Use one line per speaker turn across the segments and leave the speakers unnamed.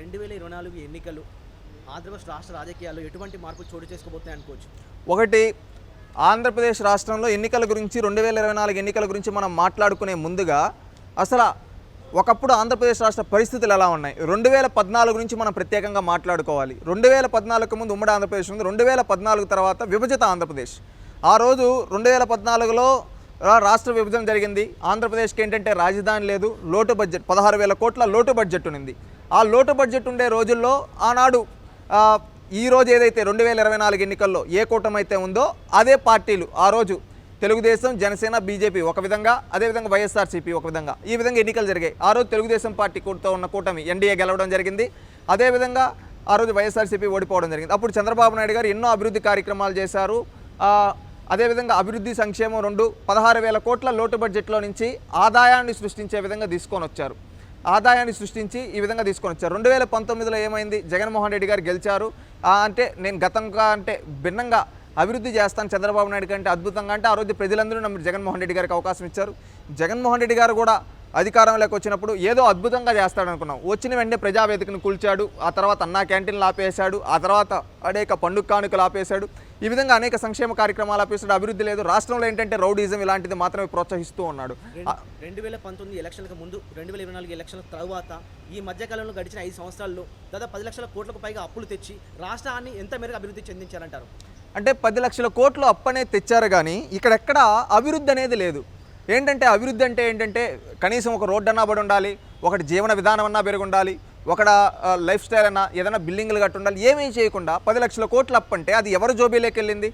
2024 ఎన్నికలు ఆంధ్రప్రదేశ్ రాష్ట్ర రాజకీయాల్లో ఎటువంటి మార్పులు చోటు చేసుకోబోతున్నాయి అనుకోవచ్చు?
ఒకటి, ఆంధ్రప్రదేశ్ రాష్ట్రంలో ఎన్నికల గురించి 2024 ఎన్నికల గురించి మనం మాట్లాడుకునే ముందుగా అసలు ఒకప్పుడు ఆంధ్రప్రదేశ్ రాష్ట్ర పరిస్థితులు ఎలా ఉన్నాయి, 2014 నుంచి మనం ప్రత్యేకంగా మాట్లాడుకోవాలి. 2014 ముందు ఉమ్మడి ఆంధ్రప్రదేశ్ ఉంది, 2014 తర్వాత విభజిత ఆంధ్రప్రదేశ్. ఆ రోజు 2014లో రాష్ట్ర విభజన జరిగింది. ఆంధ్రప్రదేశ్కి ఏంటంటే రాజధాని లేదు, లోటు బడ్జెట్ 16,000 కోట్ల లోటు బడ్జెట్ ఉంది. ఆ లోటు బడ్జెట్ ఉండే రోజుల్లో ఆనాడు ఈ రోజు ఏదైతే 2024 ఎన్నికల్లో ఏ కూటమి అయితే ఉందో అదే పార్టీలు ఆ రోజు తెలుగుదేశం, జనసేన, బీజేపీ ఒక విధంగా, అదేవిధంగా వైఎస్ఆర్సీపీ ఒక విధంగా, ఈ విధంగా ఎన్నికలు జరిగాయి. ఆ రోజు తెలుగుదేశం పార్టీతో ఉన్న కూటమి ఎన్డీఏ గెలవడం జరిగింది. అదేవిధంగా ఆ రోజు వైఎస్ఆర్సీపీ ఓడిపోవడం జరిగింది. అప్పుడు చంద్రబాబు నాయుడు గారు ఎన్నో అభివృద్ధి కార్యక్రమాలు చేశారు. అదేవిధంగా అభివృద్ధి సంక్షేమం 16,000 కోట్ల లోటు బడ్జెట్లో నుంచి ఆదాయాన్ని సృష్టించే విధంగా తీసుకొని వచ్చారు. ఆదాయాన్ని సృష్టించి ఈ విధంగా తీసుకొని వచ్చారు. 2019లో ఏమైంది, జగన్మోహన్ రెడ్డి గారు గెలిచారు. అంటే నేను గతంగా అంటే భిన్నంగా అభివృద్ధి చేస్తాను చంద్రబాబు నాయుడు కంటే అద్భుతంగా అంటే ఆ రోజు ప్రజలందరూ నమ్మి జగన్మోహన్ రెడ్డి గారికి అవకాశం ఇచ్చారు. జగన్మోహన్ రెడ్డి గారు కూడా అధికారంలోకి వచ్చినప్పుడు ఏదో అద్భుతంగా చేస్తాడనుకున్నాం. వచ్చిన వెంటనే ప్రజావేదికను కూల్చాడు, ఆ తర్వాత అన్నా క్యాంటీన్లు ఆపేశాడు, ఆ తర్వాత అనేక పండుగ కానుకలు ఆపేశాడు, ఈ విధంగా అనేక సంక్షేమ కార్యక్రమాలు ఆపేశాడు. అభివృద్ధి లేదు. రాష్ట్రంలో ఏంటంటే రౌడీజం ఇలాంటిది మాత్రమే ప్రోత్సహిస్తూ ఉన్నాడు.
2019 ఎలక్షన్లకు ముందు, 2024 ఎలక్షన్ల తర్వాత ఈ మధ్యకాలంలో గడిచిన 5 సంవత్సరాల్లో దాదాపు 10 లక్షల కోట్లకు పైగా అప్పులు తెచ్చి రాష్ట్రాన్ని ఎంత మేరకు అభివృద్ధి చెందించారంటారు?
అంటే 10 లక్షల కోట్లు అప్పనే తెచ్చారు, కానీ ఇక్కడెక్కడ అభివృద్ధి అనేది లేదు. ఏంటంటే అభివృద్ధి అంటే ఏంటంటే కనీసం ఒక రోడ్డు అన్నా పడి ఉండాలి, ఒకటి జీవన విధానం అన్నా పెరిగి ఉండాలి, ఒకడ లైఫ్ స్టైల్ అన్నా ఏదైనా బిల్డింగ్లు కట్టి ఉండాలి. ఏమీ చేయకుండా 10 లక్షల కోట్లు అప్పంటే అది ఎవరు జోబీలోకి వెళ్ళింది?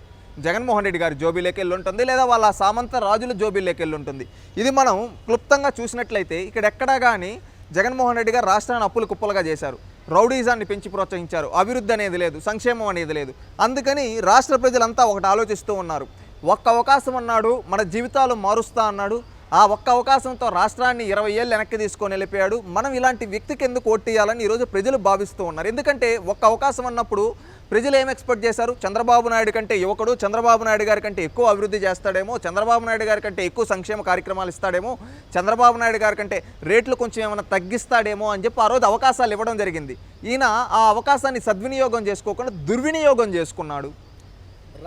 జగన్మోహన్ రెడ్డి గారి జోబీలోకి వెళ్ళి ఉంటుంది, లేదా వాళ్ళ సామంత రాజుల జోబీలోకి వెళ్ళి ఉంటుంది. ఇది మనం క్లుప్తంగా చూసినట్లయితే ఇక్కడెక్కడా కానీ జగన్మోహన్ రెడ్డి గారు రాష్ట్రాన్ని అప్పులు కుప్పలుగా చేశారు, రౌడీజాన్ని పెంచి ప్రోత్సహించారు, అభివృద్ధి అనేది లేదు, సంక్షేమం అనేది లేదు. అందుకని రాష్ట్ర ప్రజలంతా ఒకటి ఆలోచిస్తూ ఉన్నారు. ఒక్క అవకాశం అన్నాడు, మన జీవితాలు మారుస్తా అన్నాడు. ఆ ఒక్క అవకాశంతో రాష్ట్రాన్ని 20 ఏళ్ళు వెనక్కి తీసుకొని వెళ్ళిపోయాడు. మనం ఇలాంటి వ్యక్తికి ఎందుకు ఓటేయాలని ఈరోజు ప్రజలు భావిస్తూ ఉన్నారు. ఎందుకంటే ఒక్క అవకాశం అన్నప్పుడు ప్రజలు ఏం ఎక్స్పెక్ట్ చేశారు? చంద్రబాబు నాయుడు కంటే యువకుడు, చంద్రబాబు నాయుడు గారి కంటే ఎక్కువ అభివృద్ధి చేస్తాడేమో, చంద్రబాబు నాయుడు గారి కంటే ఎక్కువ సంక్షేమ కార్యక్రమాలు ఇస్తాడేమో, చంద్రబాబు నాయుడు గారి కంటే రేట్లు కొంచెం ఏమైనా తగ్గిస్తాడేమో అని చెప్పి ఆ రోజు అవకాశాలు ఇవ్వడం జరిగింది. ఈయన ఆ అవకాశాన్ని సద్వినియోగం చేసుకోకుండా దుర్వినియోగం చేసుకున్నాడు.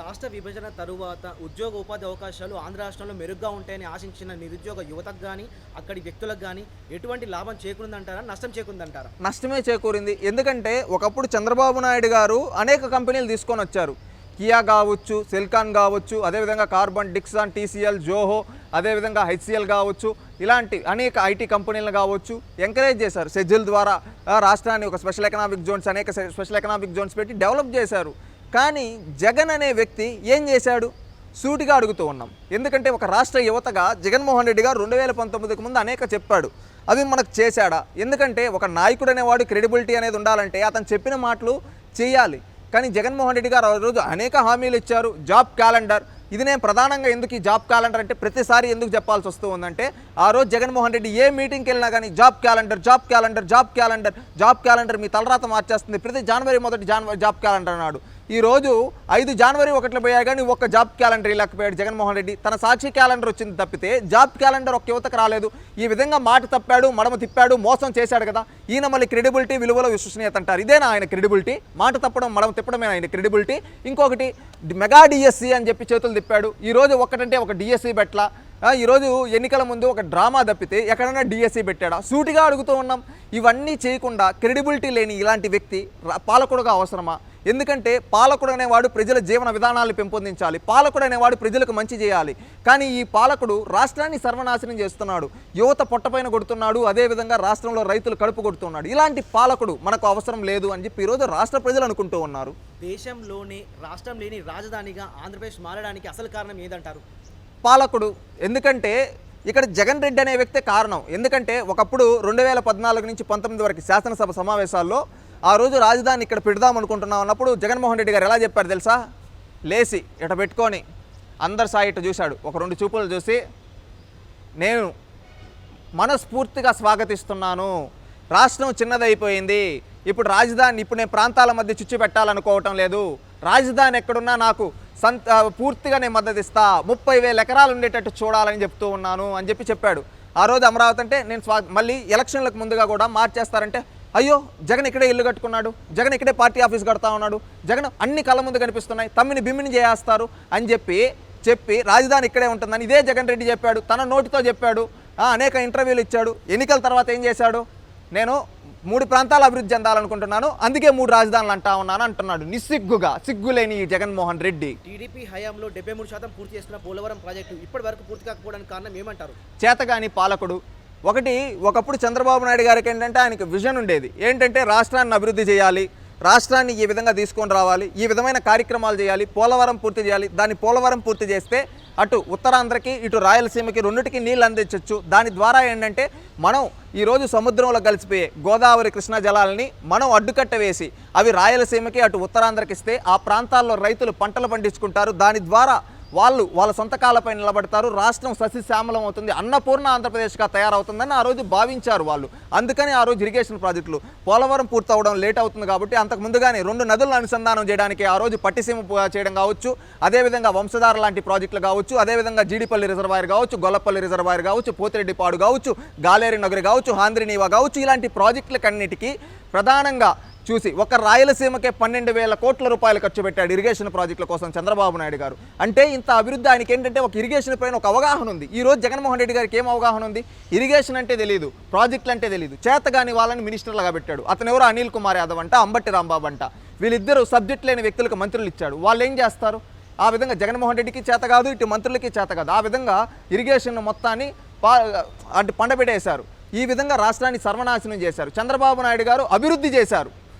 రాష్ట్ర విభజన తరువాత ఉద్యోగ ఉపాధి అవకాశాలు ఆంధ్ర రాష్ట్రంలో మెరుగ్గా ఉంటాయని ఆశించిన నిరుద్యోగ యువతకు కానీ అక్కడి వ్యక్తులకు కానీ ఎటువంటి లాభం చేకూరిందంటారా, నష్టం చేకూరిందంటారా?
నష్టమే చేకూరింది. ఎందుకంటే ఒకప్పుడు చంద్రబాబు నాయుడు గారు అనేక కంపెనీలు తీసుకొని వచ్చారు. కియా కావచ్చు, సెల్కాన్ కావచ్చు, అదేవిధంగా కార్బన్, డిక్సాన్, టీసీఎల్, జోహో, అదేవిధంగా హెచ్సిఎల్ కావచ్చు, ఇలాంటి అనేక ఐటీ కంపెనీలను కావచ్చు ఎంకరేజ్ చేశారు. సెజ్జిల్ ద్వారా రాష్ట్రాన్ని ఒక స్పెషల్ ఎకనామిక్ జోన్స్, అనేక స్పెషల్ ఎకనామిక్ జోన్స్ పెట్టి డెవలప్ చేశారు. కానీ జగన్ అనే వ్యక్తి ఏం చేశాడు? సూటిగా అడుగుతూ ఉన్నాం. ఎందుకంటే ఒక రాష్ట్ర యువతగా జగన్మోహన్ రెడ్డి గారు 2019కి ముందు అనేక చెప్పాడు, అవి మనకు చేశాడా? ఎందుకంటే ఒక నాయకుడు అనేవాడు క్రెడిబిలిటీ అనేది ఉండాలంటే అతను చెప్పిన మాటలు చేయాలి. కానీ జగన్మోహన్ రెడ్డి గారు ఆ రోజు అనేక హామీలు ఇచ్చారు. జాబ్ క్యాలెండర్, ఇది నేను ప్రధానంగా ఎందుకు ఈ జాబ్ క్యాలెండర్ అంటే ప్రతిసారి ఎందుకు చెప్పాల్సి వస్తూ ఉందంటే ఆ రోజు జగన్మోహన్ రెడ్డి ఏ మీటింగ్కి వెళ్ళినా కానీ job calendar, job calendar, job calendar, job calendar మీ తలరాత మార్చేస్తుంది, ప్రతి జనవరి 1 జాబ్ క్యాలెండర్ అన్నాడు. ఈరోజు 5 జనవరి 1 పోయాయి కానీ ఒక్క జాబ్ క్యాలెండర్ ఇలాకపోయాడు జగన్మోహన్ రెడ్డి. తన సాక్షి క్యాలెండర్ వచ్చింది తప్పితే జాబ్ క్యాలెండర్ ఒక్క యువతకు రాలేదు. ఈ విధంగా మాట తప్పాడు, మడమ తిప్పాడు, మోసం చేశాడు కదా. ఈయన మళ్ళీ క్రెడిబిలిటీ, విలువలో విశ్వసనీయత అంటారు. ఇదేనా ఆయన క్రెడిబిలిటీ? మాట తప్పడం, మడమ తిప్పడమే ఆయన క్రెడిబిలిటీ. ఇంకొకటి మెగా డిఎస్సి అని చెప్పి చేతులు తిప్పాడు. ఈరోజు ఒక్కటంటే ఒక డిఎస్సి పెట్టలా. ఈరోజు ఎన్నికల ముందు ఒక డ్రామా తప్పితే ఎక్కడైనా డిఎస్సి పెట్టాడా? సూటిగా అడుగుతూ ఉన్నాం. ఇవన్నీ చేయకుండా క్రెడిబిలిటీ లేని ఇలాంటి వ్యక్తి పాలకుడుగా అవసరమా? ఎందుకంటే పాలకుడు అనేవాడు ప్రజల జీవన విధానాలు పెంపొందించాలి, పాలకుడు అనేవాడు ప్రజలకు మంచి చేయాలి. కానీ ఈ పాలకుడు రాష్ట్రాన్ని సర్వనాశనం చేస్తున్నాడు, యువత పొట్టపైన కొడుతున్నాడు, అదేవిధంగా రాష్ట్రంలో రైతులు కడుపు కొడుతున్నాడు. ఇలాంటి పాలకుడు మనకు అవసరం లేదు అని చెప్పి ఈరోజు రాష్ట్ర ప్రజలు అనుకుంటూ ఉన్నారు.
దేశంలోనే రాష్ట్రం లేని రాజధానిగా ఆంధ్రప్రదేశ్ మారడానికి అసలు కారణం ఏదంటారు?
పాలకుడు. ఎందుకంటే ఇక్కడ జగన్ రెడ్డి అనే వ్యక్తే కారణం. ఎందుకంటే ఒకప్పుడు 2014 నుంచి 19 వరకు శాసనసభ సమావేశాల్లో ఆ రోజు రాజధాని ఇక్కడ పెడదాం అనుకుంటున్నాం అన్నప్పుడు జగన్మోహన్ రెడ్డి గారు ఎలా చెప్పారు తెలుసా? లేచి ఇట పెట్టుకొని అందరు సాయి ఇట చూశాడు, ఒక 2 చూపులు చూసి నేను మనస్ఫూర్తిగా స్వాగతిస్తున్నాను, రాష్ట్రం చిన్నదైపోయింది, ఇప్పుడు రాజధాని ఇప్పుడు నేను ప్రాంతాల మధ్య చుచ్చు పెట్టాలనుకోవటం లేదు, రాజధాని ఎక్కడున్నా నాకు పూర్తిగా నేను మద్దతు ఇస్తా, 30,000 ఎకరాలు ఉండేటట్టు చూడాలని చెప్తూ ఉన్నాను అని చెప్పి చెప్పాడు. ఆ రోజు అమరావతి అంటే నేను మళ్ళీ ఎలక్షన్లకు ముందుగా కూడా మార్చేస్తారంటే అయ్యో జగన్ ఇక్కడే ఇల్లు కట్టుకున్నాడు, జగన్ ఇక్కడే పార్టీ ఆఫీస్ కడతా ఉన్నాడు, జగన్ అన్ని కళ్ళ ముందు కనిపిస్తున్నాయి, తమ్మిని బిమ్మిని చేస్తారు అని చెప్పి రాజధాని ఇక్కడే ఉంటుందని ఇదే జగన్ రెడ్డి చెప్పాడు, తన నోటితో చెప్పాడు, అనేక ఇంటర్వ్యూలు ఇచ్చాడు. ఎన్నికల తర్వాత ఏం చేశాడు? నేను 3 ప్రాంతాలు అభివృద్ధి చెందాలనుకుంటున్నాను, అందుకే 3 రాజధానులు అంటా ఉన్నాను అంటున్నాడు. నిస్సిగ్గుగా, సిగ్గులేని ఈ జగన్మోహన్ రెడ్డి.
టీడీపీ హయాంలో 73% పూర్తి చేసుకున్న పోలవరం ప్రాజెక్టు ఇప్పటి వరకు పూర్తి కాకపోవడానికి కారణం ఏమంటారు?
చేతగాని పాలకుడు. ఒకప్పుడు చంద్రబాబు నాయుడు గారికి ఏంటంటే ఆయనకి విజన్ ఉండేది, ఏంటంటే రాష్ట్రాన్ని అభివృద్ధి చేయాలి, రాష్ట్రాన్ని ఈ విధంగా తీసుకొని రావాలి, ఈ విధమైన కార్యక్రమాలు చేయాలి, పోలవరం పూర్తి చేయాలి. దాన్ని పోలవరం పూర్తి చేస్తే అటు ఉత్తరాంధ్రకి ఇటు రాయలసీమకి రెండిటికి నీళ్ళు అందించవచ్చు. దాని ద్వారా ఏంటంటే మనం ఈరోజు సముద్రంలో కలిసిపోయే గోదావరి కృష్ణా జలాలని మనం అడ్డుకట్ట వేసి అవి రాయలసీమకి అటు ఉత్తరాంధ్రకి ఇస్తే ఆ ప్రాంతాల్లో రైతులు పంటలు పండించుకుంటారు. దాని ద్వారా వాళ్ళ సొంత కాళ్ళపై నిలబడతారు, రాష్ట్రం సస్యశ్యామలం అవుతుంది, అన్నపూర్ణ ఆంధ్రప్రదేశ్గా తయారవుతుందని ఆ రోజు భావించారు వాళ్ళు. అందుకని ఆ రోజు ఇరిగేషన్ ప్రాజెక్టులు పోలవరం పూర్తవడం లేట్ అవుతుంది కాబట్టి అంతకు ముందుగానే 2 నదులను అనుసంధానం చేయడానికి ఆ రోజు పట్టిసీమ చేయడం కావచ్చు, అదేవిధంగా వంశధార లాంటి ప్రాజెక్టులు కావచ్చు, అదేవిధంగా జీడిపల్లి రిజర్వాయర్ కావచ్చు, గొల్లపల్లి రిజర్వాయర్ కావచ్చు, పోతిరెడ్డిపాడు కావచ్చు, గాలేరు నగరి కావచ్చు, హాంద్రినీవా కావచ్చు, ఇలాంటి ప్రాజెక్టులకన్నిటికీ ప్రధానంగా చూసి ఒక రాయలసీమకే 12,000 కోట్ల రూపాయలు ఖర్చు పెట్టాడు ఇరిగేషన్ ప్రాజెక్టుల కోసం చంద్రబాబు నాయుడు గారు. అంటే ఇంత అభివృద్ధి ఆయనకి ఏంటంటే ఒక ఇరిగేషన్ పైన ఒక అవగాహన ఉంది. ఈ రోజు జగన్మోహన్ రెడ్డి గారికి ఏం అవగాహన ఉంది? ఇరిగేషన్ అంటే తెలియదు, ప్రాజెక్టులు అంటే తెలియదు, చేతగాని వాళ్ళని మినిస్టర్లుగా పెట్టాడు. అతను ఎవరు? అనిల్ కుమార్ యాదవ్ అంట, అంబటి రాంబాబు అంట. వీళ్ళిద్దరూ సబ్జెక్ట్ లేని వ్యక్తులకు మంత్రులు ఇచ్చాడు. వాళ్ళు ఏం చేస్తారు? ఆ విధంగా జగన్మోహన్ రెడ్డికి చేత కాదు, ఇటు మంత్రులకి చేత కాదు. ఆ విధంగా ఇరిగేషన్ మొత్తాన్ని అంటే పండబెట్టేశారు. ఈ విధంగా రాష్ట్రాన్ని సర్వనాశనం చేశారు. చంద్రబాబు నాయుడు గారు అభివృద్ధి చేశారు,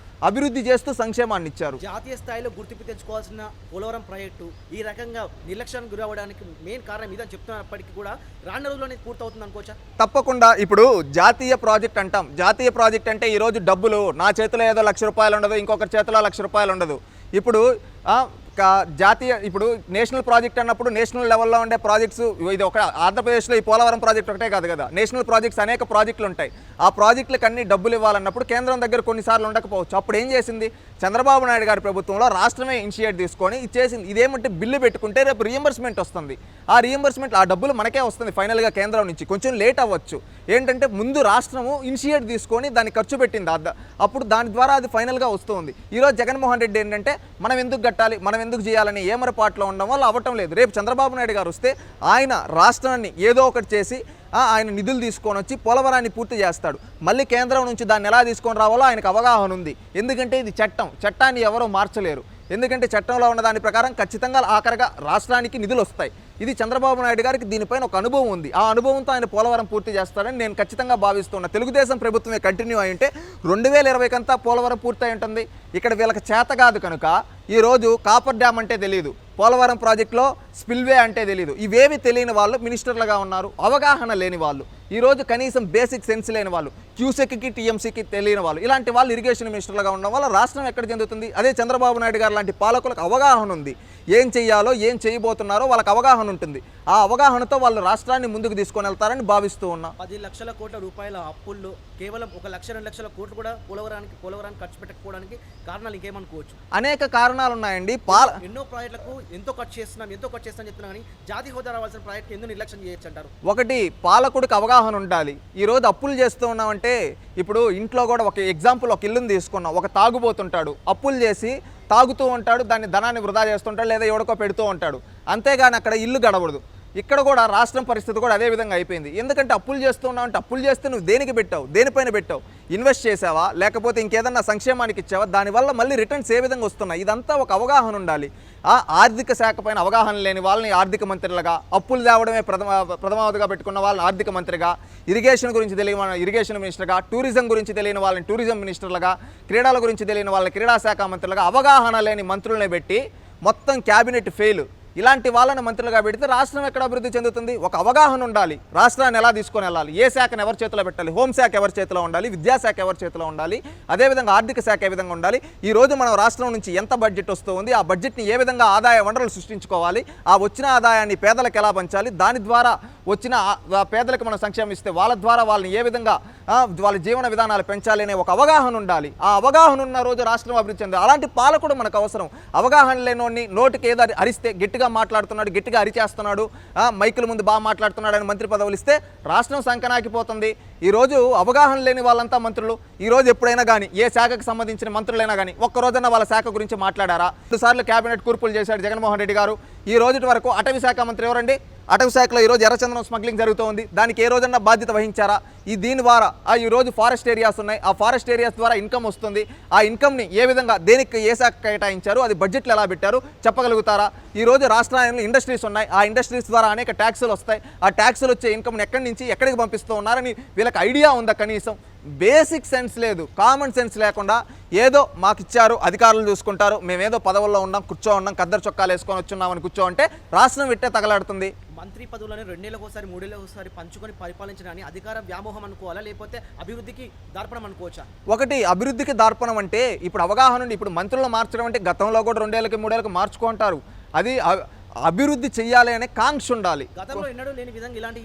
అభివృద్ధి చేస్తూ సంక్షేమాన్ని ఇచ్చారు.
జాతీయ స్థాయిలో గుర్తింపు తెచ్చుకోవాల్సిన పోలవరం ప్రాజెక్టు ఈ రకంగా నిర్లక్ష్యానికి గురవడానికి మెయిన్ కారణం ఇదని చెప్తున్నప్పటికీ కూడా రానున్న రోజుల్లోనే పూర్తవుతుంది అనుకోవచ్చా?
తప్పకుండా. ఇప్పుడు జాతీయ ప్రాజెక్ట్ అంటాం. జాతీయ ప్రాజెక్ట్ అంటే ఈరోజు డబ్బులు నా చేతిలో ఏదో ₹1,00,000 ఉండదు, ఇంకొకరి చేతిలో ₹1,00,000 ఉండదు. ఇప్పుడు జాతీయ నేషనల్ ప్రాజెక్ట్ అన్నప్పుడు నేషనల్ లెవెల్లో ఉండే ప్రాజెక్ట్స్ ఇది ఒక ఆంధ్రప్రదేశ్లో ఈ పోలవరం ప్రాజెక్ట్ ఒకటే కాదు కదా, నేషనల్ ప్రాజెక్ట్స్ అనేక ప్రాజెక్టులు ఉంటాయి. ఆ ప్రాజెక్టులకు అన్ని డబ్బులు ఇవ్వాలన్నప్పుడు కేంద్రం దగ్గర కొన్నిసార్లు ఉండకపోవచ్చు. అప్పుడు ఏం చేసింది చంద్రబాబు నాయుడు గారి ప్రభుత్వంలో? రాష్ట్రమే ఇనిషియేట్ తీసుకొని ఇచ్చేసింది. ఇదేమంటే బిల్లు పెట్టుకుంటే రేపు రీఎంబర్స్మెంట్ వస్తుంది. ఆ రీఎంబర్స్మెంట్ ఆ డబ్బులు మనకే వస్తుంది ఫైనల్గా కేంద్రం నుంచి. కొంచెం లేట్ అవ్వచ్చు. ఏంటంటే ముందు రాష్ట్రము ఇనిషియేట్ తీసుకొని దాన్ని ఖర్చు పెట్టింది, అప్పుడు దాని ద్వారా అది ఫైనల్గా వస్తుంది. ఈరోజు జగన్మోహన్ రెడ్డి ఏంటంటే మనం ఎందుకు కట్టాలి, మనం ఎందుకు చేయాలని ఏమరపాట్లో ఉండడం వల్ల అవ్వటం లేదు. రేపు చంద్రబాబు నాయుడు గారు వస్తే ఆయన రాష్ట్రాన్ని ఏదో ఒకటి చేసి ఆయన నిధులు తీసుకొని వచ్చి పోలవరాన్ని పూర్తి చేస్తాడు. మళ్ళీ కేంద్రం నుంచి దాన్ని ఎలా తీసుకొని రావాలో ఆయనకు అవగాహన ఉంది. ఎందుకంటే ఇది చట్టాన్ని ఎవరో మార్చలేరు. ఎందుకంటే చట్టంలో ఉన్న దాని ప్రకారం ఖచ్చితంగా ఆఖరిగా రాష్ట్రానికి నిధులు వస్తాయి. ఇది చంద్రబాబు నాయుడు గారికి దీనిపైన ఒక అనుభవం ఉంది. ఆ అనుభవంతో ఆయన పోలవరం పూర్తి చేస్తారని నేను ఖచ్చితంగా భావిస్తున్నా. తెలుగుదేశం ప్రభుత్వమే కంటిన్యూ అయి ఉంటే 2020 కంతా పోలవరం పూర్తి ఉంటుంది. ఇక్కడ వీళ్ళకి చేత కాదు కనుక ఈరోజు కాపర్ డ్యామ్ అంటే తెలియదు, పోలవరం ప్రాజెక్టులో స్పిల్వే అంటే తెలియదు. ఇవేవి తెలియని వాళ్ళు మినిస్టర్లుగా ఉన్నారు, అవగాహన లేని వాళ్ళు, ఈరోజు కనీసం బేసిక్ సెన్స్ లేని వాళ్ళు, క్యూసెక్కి టీఎంసీకి తెలియని వాళ్ళు, ఇలాంటి వాళ్ళు ఇరిగేషన్ మినిస్టర్లుగా ఉండడం వల్ల రాష్ట్రం ఎక్కడ చెందుతుంది? అదే చంద్రబాబు నాయుడు గారు లాంటి పాలకులకు అవగాహన ఉంది, ఏం చెయ్యాలో ఏం చేయబోతున్నారో వాళ్ళకి అవగాహన ఉంటుంది. ఆ అవగాహనతో వాళ్ళు రాష్ట్రాన్ని ముందుకు తీసుకొని వెళ్తారని భావిస్తూ ఉన్నా.
10 లక్షల కోట్ల రూపాయల అప్పుల్లో కేవలం 1,00,000-2 లక్షల కోట్లు కూడా పోలవరానికి ఖర్చు పెట్టకపోవడానికి కారణాలు ఇంకేమనుకోవచ్చు?
అనేక కారణాలు ఉన్నాయండి.
ఎన్నో ప్రాజెక్టులకు ఎంతో ఖర్చు చేస్తున్నాం చెప్తున్నా కానీ జాతీయ హోదా రావాల్సిన ప్రాజెక్టు ఎందుకు నిర్లక్ష్యం చేయొచ్చు అంటారు?
ఒకటి, పాలకుడికి అవగాహన ఉండాలి. ఈరోజు అప్పులు చేస్తూ ఉన్నామంటే ఇప్పుడు ఇంట్లో కూడా ఒక ఎగ్జాంపుల్, ఒక ఇల్లుని తీసుకున్నాం. ఒక తాగుబోతుంటాడు, అప్పులు చేసి తాగుతూ ఉంటాడు, దాన్ని ధనాన్ని వృధా చేస్తుంటాడు, లేదా ఎవడికో పెడుతూ ఉంటాడు. అంతేగాని అక్కడ ఇల్లు గడవదు. ఇక్కడ కూడా రాష్ట్రం పరిస్థితి కూడా అదే విధంగా అయిపోయింది. ఎందుకంటే అప్పులు చేస్తున్నావు అంటే అప్పులు చేస్తే నువ్వు దేనికి పెట్టావు, దేనిపైన పెట్టావు, ఇన్వెస్ట్ చేసావా లేకపోతే ఇంకేదన్నా సంక్షేమానికి ఇచ్చావా, దానివల్ల మళ్ళీ రిటర్న్స్ ఏ విధంగా వస్తున్నాయి, ఇదంతా ఒక అవగాహన ఉండాలి. ఆ ఆర్థిక శాఖ పైన అవగాహన లేని వాళ్ళని ఆర్థిక మంత్రులుగా, అప్పులు తేవడమే ప్రథమావధిగా పెట్టుకున్న వాళ్ళని ఆర్థిక మంత్రిగా, ఇరిగేషన్ గురించి తెలియని ఇరిగేషన్ మినిస్టర్గా, టూరిజం గురించి తెలియని వాళ్ళని టూరిజం మినిస్టర్లుగా, క్రీడల గురించి తెలియని వాళ్ళని క్రీడా శాఖ మంత్రులుగా, అవగాహన లేని మంత్రులనే పెట్టి మొత్తం క్యాబినెట్ ఫెయిల్. ఇలాంటి వాళ్ళని మంత్రులుగా పెడితే రాష్ట్రం ఎక్కడ అభివృద్ధి చెందుతుంది? ఒక అవగాహన ఉండాలి. రాష్ట్రాన్ని ఎలా తీసుకొని వెళ్ళాలి, ఏ శాఖను ఎవరి చేతిలో పెట్టాలి, హోంశాఖ ఎవరి చేతిలో ఉండాలి, విద్యాశాఖ ఎవరి చేతిలో ఉండాలి, అదేవిధంగా ఆర్థిక శాఖ ఏ విధంగా ఉండాలి, ఈ రోజు మనం రాష్ట్రం నుంచి ఎంత బడ్జెట్ వస్తుంది, ఆ బడ్జెట్ని ఏ విధంగా ఆదాయ వనరులు సృష్టించుకోవాలి, ఆ వచ్చిన ఆదాయాన్ని పేదలకు ఎలా పంచాలి, దాని ద్వారా వచ్చిన పేదలకు మనం సంక్షేమం ఇస్తే వాళ్ళ ద్వారా వాళ్ళని ఏ విధంగా వాళ్ళ జీవన విధానాలు పెంచాలి అనే ఒక అవగాహన ఉండాలి. ఆ అవగాహన ఉన్న రోజు రాష్ట్రం అభివృద్ధి చెందాలి. అలాంటి పాలకుడు మనకు అవసరం. అవగాహన లేనోడిని నోటికి ఏదో అరిస్తే గట్టిగా మాట్లాడుతున్నాడు, గట్టిగా అరిచేస్తున్నాడు, మైకుల ముందు బాగా మాట్లాడుతున్నాడు అని మంత్రి పదవులు ఇస్తే రాష్ట్రం సంకనాకిపోతుంది. ఈరోజు అవగాహన లేని వాళ్ళంతా మంత్రులు. ఈరోజు ఎప్పుడైనా కానీ ఏ శాఖకు సంబంధించిన మంత్రులైనా కానీ ఒక్కరోజన్నా వాళ్ళ శాఖ గురించి మాట్లాడారా? 2 సార్లు కేబినెట్ కూర్పులు చేశాడు జగన్మోహన్ రెడ్డి గారు. ఈ రోజు వరకు అటవీ శాఖ మంత్రి ఎవరండి? అటవీ శాఖలో ఈరోజు ఎర్రచందనం స్మగ్లింగ్ జరుగుతోంది. దానికి ఏ రోజన్నా బాధ్యత వహించారా? దీని ద్వారా ఈరోజు ఫారెస్ట్ ఏరియాస్ ఉన్నాయి. ఆ ఫారెస్ట్ ఏరియాస్ ద్వారా ఇన్కమ్ వస్తుంది. ఆ ఇన్కమ్ని ఏ విధంగా దేనికి ఏ శాఖ కేటాయించారు, అది బడ్జెట్లు ఎలా పెట్టారు చెప్పగలుగుతారా? ఈరోజు రాష్ట్రాల్లో ఇండస్ట్రీస్ ఉన్నాయి. ఆ ఇండస్ట్రీస్ ద్వారా అనేక ట్యాక్సులు వస్తాయి. ఆ ట్యాక్సులు వచ్చే ఇన్కమ్ని ఎక్కడి నుంచి ఎక్కడికి పంపిస్తూ ఉన్నారని వీళ్ళకి ఐడియా ఉందా? కనీసం బేసిక్ సెన్స్ లేదు, కామన్ సెన్స్ లేకుండా ఏదో మాకు ఇచ్చారు, అధికారులు చూసుకుంటారు, మేమేదో పదవుల్లో ఉన్నాం, ఉన్నాం, కద్దరు చొక్కాలు వేసుకొని వచ్చున్నామని కూర్చోంటే రాష్ట్రం విట్టే తగలాడుతుంది.
మంత్రి పదవులను 2 నెలలకోసారి 3 నెలలకోసారి పంచుకొని పరిపాలించడాన్ని అధికార వ్యామోహం అనుకోవాలా, లేకపోతే అభివృద్ధికి దార్పణం అనుకోవచ్చా?
ఒకటి అభివృద్ధికి దార్పణం అంటే ఇప్పుడు అవగాహన ఉండి ఇప్పుడు మంత్రులు మార్చడం అంటే గతంలో కూడా 2 ఏళ్ళకి 3 ఏళ్ళకి మార్చుకుంటారు. అది అభివృద్ధి చెయ్యాలి అనే కాంక్ష ఉండాలి.
గతంలో ఎన్నడూ లేని విధంగా ఇలాంటి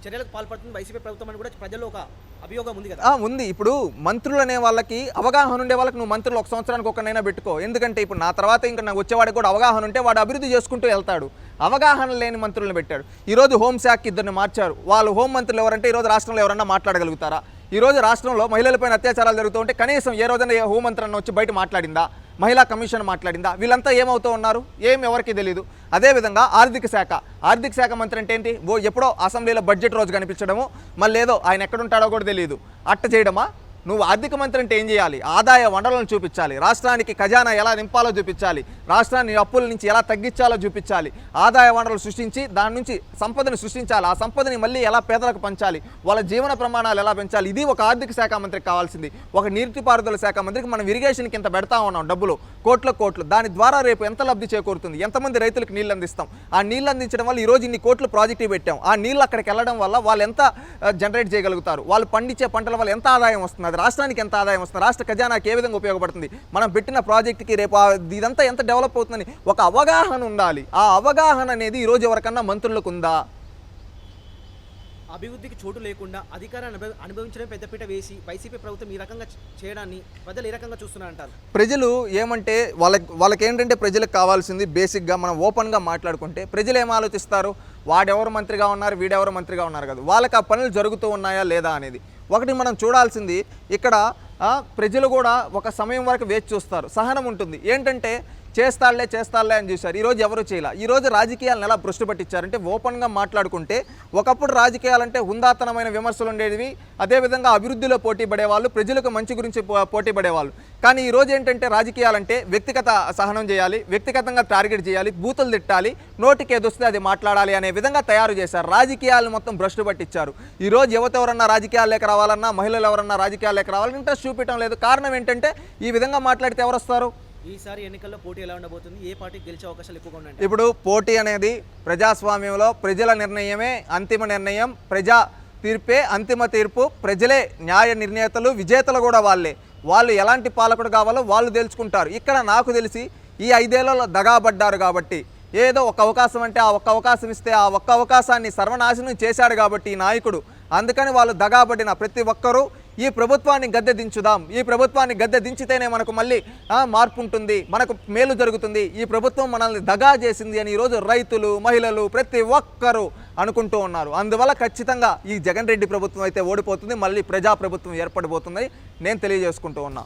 చర్యలకు పాల్పడుతుంది వైసీపీ ప్రభుత్వం అని కూడా ప్రజల్లో ఒక అభియోగం ఉంది కదా.
ఉంది. ఇప్పుడు మంత్రులు అనే వాళ్ళకి అవగాహన ఉండే వాళ్ళకి నువ్వు మంత్రులు 1 సంవత్సరానికి ఒకనైనా పెట్టుకో. ఎందుకంటే ఇప్పుడు నా తర్వాత ఇంకా నాకు వచ్చేవాడికి కూడా అవగాహన ఉంటే వాడు అభివృద్ధి చేసుకుంటూ వెళ్తాడు. అవగాహన లేని మంత్రులను పెట్టాడు. ఈరోజు హోంశాఖకి 2 మార్చారు. వాళ్ళు హోం మంత్రులు ఎవరంటే ఈరోజు రాష్ట్రంలో ఎవరన్నా మాట్లాడగలుగుతారా? ఈరోజు రాష్ట్రంలో మహిళలపైన అత్యాచారాలు జరుగుతూ ఉంటే కనీసం ఏ రోజైనా హోంమంత్రి అన్న వచ్చి బయట మాట్లాడిందా? మహిళా కమిషన్ మాట్లాడిందా? వీళ్ళంతా ఏమవుతూ ఉన్నారు? ఎవరికి తెలియదు. అదేవిధంగా ఆర్థిక శాఖ మంత్రి అంటే ఏంటి? ఎప్పుడో అసెంబ్లీలో బడ్జెట్ రోజు కనిపించడము, మళ్ళీ ఏదో ఆయన ఎక్కడుంటాడో కూడా తెలియదు, అట్ట చేయడమా? నువ్వు ఆర్థిక మంత్రి అంటే ఏం చేయాలి? ఆదాయ వనరులను చూపించాలి, రాష్ట్రానికి ఖజానా ఎలా నింపాలో చూపించాలి, రాష్ట్రాన్ని అప్పుల నుంచి ఎలా తగ్గించాలో చూపించాలి, ఆదాయ వనరులు సృష్టించి దాని నుంచి సంపదను సృష్టించాలి, ఆ సంపదని మళ్ళీ ఎలా పేదలకు పంచాలి, వాళ్ళ జీవన ప్రమాణాలు ఎలా పెంచాలి. ఇది ఒక ఆర్థిక శాఖ మంత్రికి కావాల్సింది. ఒక నీటిపారుదల శాఖ మంత్రికి మనం ఇరిగేషన్కి ఇంత పెడతా ఉన్నాం డబ్బులు, కోట్లు. దాని ద్వారా రేపు ఎంత లబ్ధి చేకూరుతుంది? ఎంతమంది రైతులకు నీళ్ళు అందిస్తాం? ఆ నీళ్ళు అందించడం వల్ల ఈరోజు ఇన్ని కోట్లు ప్రాజెక్టు పెట్టాం. ఆ నీళ్ళు అక్కడికి వెళ్ళడం వల్ల వాళ్ళు ఎంత జనరేట్ చేయగలుగుతారు? వాళ్ళు పండించే పంటల వల్ల ఎంత ఆదాయం వస్తుంది? రాష్ట్రానికి ఎంత ఆదాయం వస్తుంది? రాష్ట్ర ఖజానాకి ఏ విధంగా ఉపయోగపడుతుంది? మనం పెట్టిన ప్రాజెక్టుకి రేపు ఇదంతా ఎంత డెవలప్ అవుతుందని ఒక అవగాహన ఉండాలి. ఆ అవగాహన అనేది ఈరోజు ఎవరికన్నా మంత్రులకు ఉందా?
అభివృద్ధికి చోటు లేకుండా అధికారాన్ని అనుభవించడం పెద్దపీట వేసి వైసీపీ ప్రభుత్వం ఈ రకంగా చేయడాన్ని ప్రజలు ఏ రకంగా చూస్తున్నారంటారు?
ప్రజలు ఏమంటే వాళ్ళకి ఏంటంటే ప్రజలకు కావాల్సింది బేసిక్గా మనం ఓపెన్గా మాట్లాడుకుంటే ప్రజలు ఏం ఆలోచిస్తారు? వాడెవరు మంత్రిగా ఉన్నారు, వీడెవరు మంత్రిగా ఉన్నారు కదా, వాళ్ళకి ఆ పనులు జరుగుతూ ఉన్నాయా లేదా అనేది ఒకటి మనం చూడాల్సింది. ఇక్కడ ప్రజలు కూడా ఒక సమయం వరకు వేచి చూస్తారు, సహనం ఉంటుంది. ఏంటంటే చేస్తాళ్లే అని చూశారు. ఈరోజు ఎవరు చేయాల? ఈరోజు రాజకీయాలను ఎలా భ్రష్టు పట్టించారంటే ఓపెన్గా మాట్లాడుకుంటే ఒకప్పుడు రాజకీయాలంటే హుందాతనమైన విమర్శలు ఉండేవి, అదేవిధంగా అభివృద్ధిలో పోటీ పడేవాళ్ళు, ప్రజలకు మంచి గురించి పోటీ పడేవాళ్ళు. కానీ ఈరోజు ఏంటంటే రాజకీయాలంటే వ్యక్తిగత సహనం చేయాలి, వ్యక్తిగతంగా టార్గెట్ చేయాలి, బూతులు తిట్టాలి, నోటికి ఏదొస్తే అది మాట్లాడాలి అనే విధంగా తయారు చేశారు. రాజకీయాలను మొత్తం భ్రష్టు పట్టించారు. ఈరోజు యువత ఎవరన్నా రాజకీయాల్లోకి రావాలన్నా, మహిళలు ఎవరన్నా రాజకీయాల్లోకి రావాలని ఇంట్రెస్ట్ చూపించడం లేదు. కారణం ఏంటంటే ఈ విధంగా మాట్లాడితే ఎవరు వస్తారు?
ఈసారి ఎన్నికల్లో పోటీ ఎలా ఉండబోతుంది? ఏ పార్టీ గెలిచే అవకాశాలు ఎక్కువగా ఉన్నాయి?
ఇప్పుడు పోటీ అనేది ప్రజాస్వామ్యంలో ప్రజల నిర్ణయమే అంతిమ నిర్ణయం, ప్రజా తీర్పే అంతిమ తీర్పు, ప్రజలే న్యాయ నిర్ణేతలు, విజేతలు కూడా వాళ్ళు ఎలాంటి పాలకుడు కావాలో వాళ్ళు తెలుసుకుంటారు. ఇక్కడ నాకు తెలిసి ఈ 5 ఏళ్లలో దగాబడ్డారు కాబట్టి ఏదో ఒక అవకాశం అంటే ఆ ఒక్క అవకాశం ఇస్తే ఆ ఒక్క అవకాశాన్ని సర్వనాశనం చేశాడు కాబట్టి ఈ నాయకుడు, అందుకని వాళ్ళు దగాబడిన ప్రతి ఒక్కరూ ఈ ప్రభుత్వాన్ని గద్దె దించుదాం, ఈ ప్రభుత్వాన్ని గద్దె దించితేనే మనకు మళ్ళీ మార్పు ఉంటుంది, మనకు మేలు జరుగుతుంది, ఈ ప్రభుత్వం మనల్ని దగా చేసింది అని ఈరోజు రైతులు, మహిళలు ప్రతి ఒక్కరూ అనుకుంటూ ఉన్నారు. అందువల్ల ఖచ్చితంగా ఈ జగన్ రెడ్డి ప్రభుత్వం అయితే ఓడిపోతుంది, మళ్ళీ ప్రజాప్రభుత్వం ఏర్పడబోతుంది నేను తెలియజేసుకుంటూ ఉన్నా.